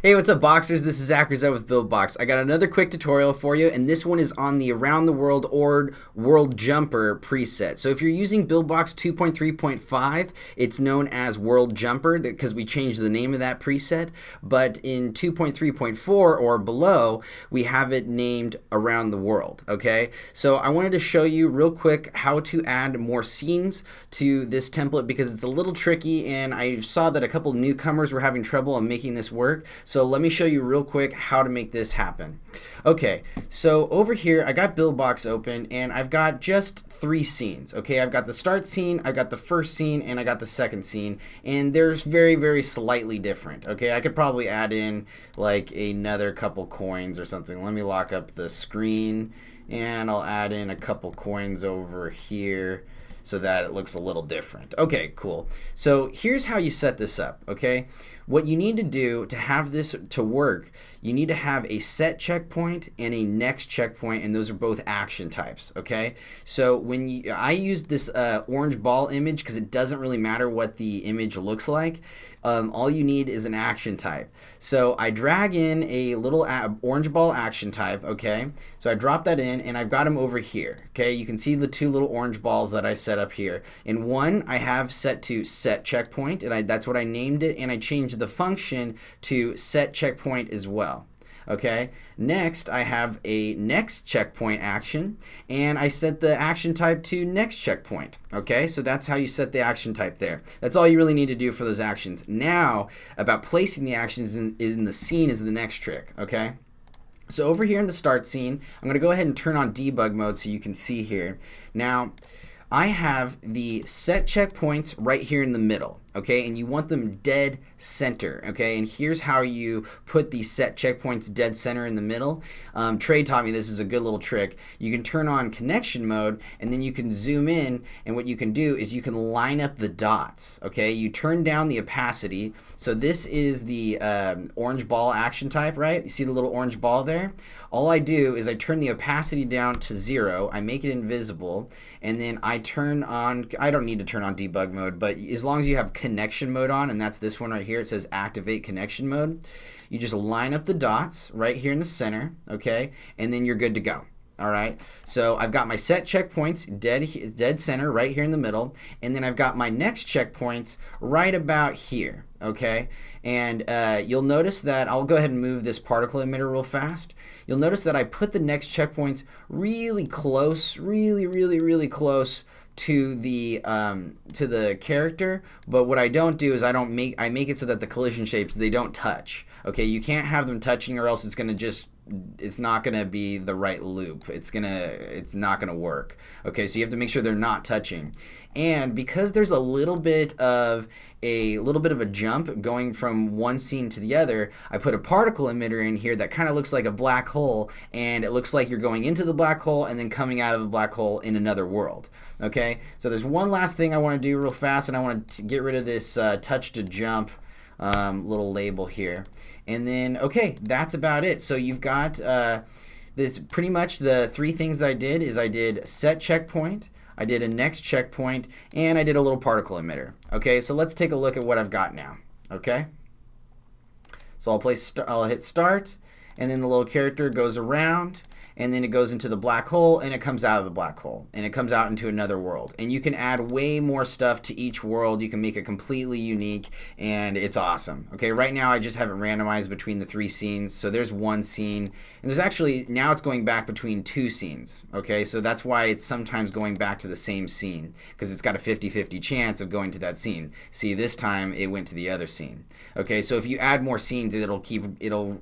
Hey, what's up, boxers? This is Zack with Buildbox. I got another quick tutorial for you, and this one is on the Around the World or World Jumper preset. So if you're using Buildbox 2.3.5, it's known as World Jumper because we changed the name of that preset. But in 2.3.4 or below, we have it named Around the World, okay? So I wanted to show you real quick how to add more scenes to this template because it's a little tricky, and I saw that a couple newcomers were having trouble on making this work. So let me show you real quick how to make this happen. Okay, so over here I got Buildbox open and I've got just 3 scenes. Okay, I've got the start scene, I've got the first scene, and I got the second scene, and they're very slightly different. Okay, I could probably add in like another couple coins or something. Let me lock up the screen and I'll add in a couple coins over here so that it looks a little different. Okay, cool. So here's how you set this up, okay? What you need to do to have this to work, you need to have a set checkpoint and a next checkpoint, and those are both action types, okay? So when I use this orange ball image because it doesn't really matter what the image looks like. All you need is an action type. So I drag in a little orange ball action type, okay? So I drop that in and I've got them over here, okay? You can see the 2 little orange balls that I set up here. In one, I have set to set checkpoint, and that's what I named it, and I changed the function to set checkpoint as well. Okay, next I have a next checkpoint action, and I set the action type to next checkpoint. Okay, so that's how you set the action type there. That's all you really need to do for those actions. Now, about placing the actions in the scene is the next trick. Okay, so over here in the start scene, I'm going to go ahead and turn on debug mode so you can see here. Now, I have the set checkpoints right here in the middle, okay, and you want them dead center, okay, and here's how you put the set checkpoints dead center in the middle. Trey taught me this is a good little trick. You can turn on connection mode, and then you can zoom in, and what you can do is you can line up the dots, okay. You turn down the opacity, so this is the orange ball action type, right? You see the little orange ball there? All I do is I turn the opacity down to 0, I make it invisible, and then I turn on, I don't need to turn on debug mode, but as long as you have connection mode on, and that's this one right here, it says activate connection mode, you just line up the dots right here in the center, okay, and then you're good to go. Alright, so I've got my set checkpoints dead center right here in the middle, and then I've got my next checkpoints right about here, okay, and you'll notice that I'll go ahead and move this particle emitter real fast. You'll notice that I put the next checkpoints really close, really close to the character, but what I don't do is I make it so that the collision shapes, they don't touch. Okay, you can't have them touching, or else it's not gonna be the right loop. It's not gonna work. Okay, so you have to make sure they're not touching. And because there's a little bit of a jump going from one scene to the other, I put a particle emitter in here that kind of looks like a black hole, and it looks like you're going into the black hole and then coming out of the black hole in another world. Okay, so there's one last thing I want to do real fast, and I want to get rid of this touch to jump little label here, and then okay, that's about it. So you've got this pretty much the 3 things that I did is I did set checkpoint, I did a next checkpoint, and I did a little particle emitter. Okay, so let's take a look at what I've got now. Okay, so I'll hit start, and then the little character goes around, and then it goes into the black hole, and it comes out of the black hole, and it comes out into another world. And you can add way more stuff to each world. You can make it completely unique, and it's awesome. Okay, right now I just have it randomized between the 3 scenes. So there's one scene, and there's actually, now it's going back between 2 scenes. Okay, so that's why it's sometimes going back to the same scene, because it's got a 50-50 chance of going to that scene. See, this time it went to the other scene. Okay, so if you add more scenes, it'll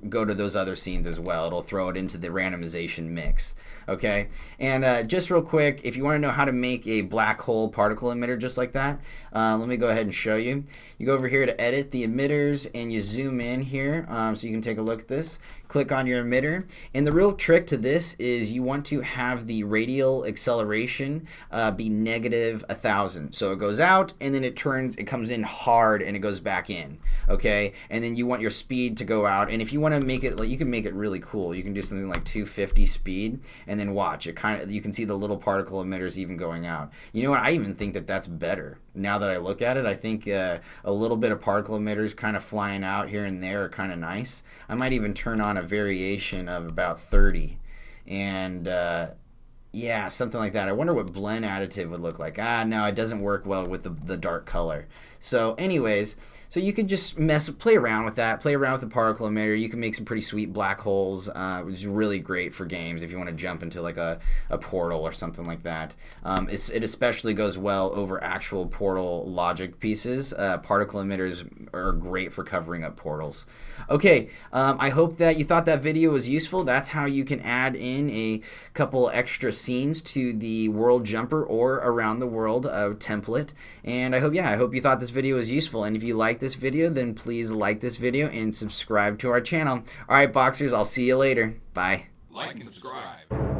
go to those other scenes as well. It'll throw it into the randomization mix. Okay, and just real quick, if you want to know how to make a black hole particle emitter just like that, let me go ahead and show you. You go over here to edit the emitters, and you zoom in here so you can take a look at this. Click on your emitter, and the real trick to this is you want to have the radial acceleration be -1,000. So it goes out, and then it comes in hard, and it goes back in. Okay, and then you want your speed to go out, and if you want to make it, like, you can make it really cool. You can do something like 250 crappy speed, and then watch it you can see the little particle emitters even going out. You know what, I even think that that's better. Now that I look at it, I think a little bit of particle emitters kind of flying out here and there are kind of nice. I might even turn on a variation of about 30, and yeah, something like that. I wonder what blend additive would look like. No, it doesn't work well with the dark color. So anyways, so you could just play around with that, play around with the particle emitter. You can make some pretty sweet black holes, which is really great for games if you want to jump into like a portal or something like that. It especially goes well over actual portal logic pieces. Particle emitters are great for covering up portals. Okay, I hope that you thought that video was useful. That's how you can add in a couple extra scenes to the world jumper or around the world template. And I hope you thought this video was useful. And if you like this video, then please like this video and subscribe to our channel. All right, Boxers, I'll see you later. Bye. Like and subscribe.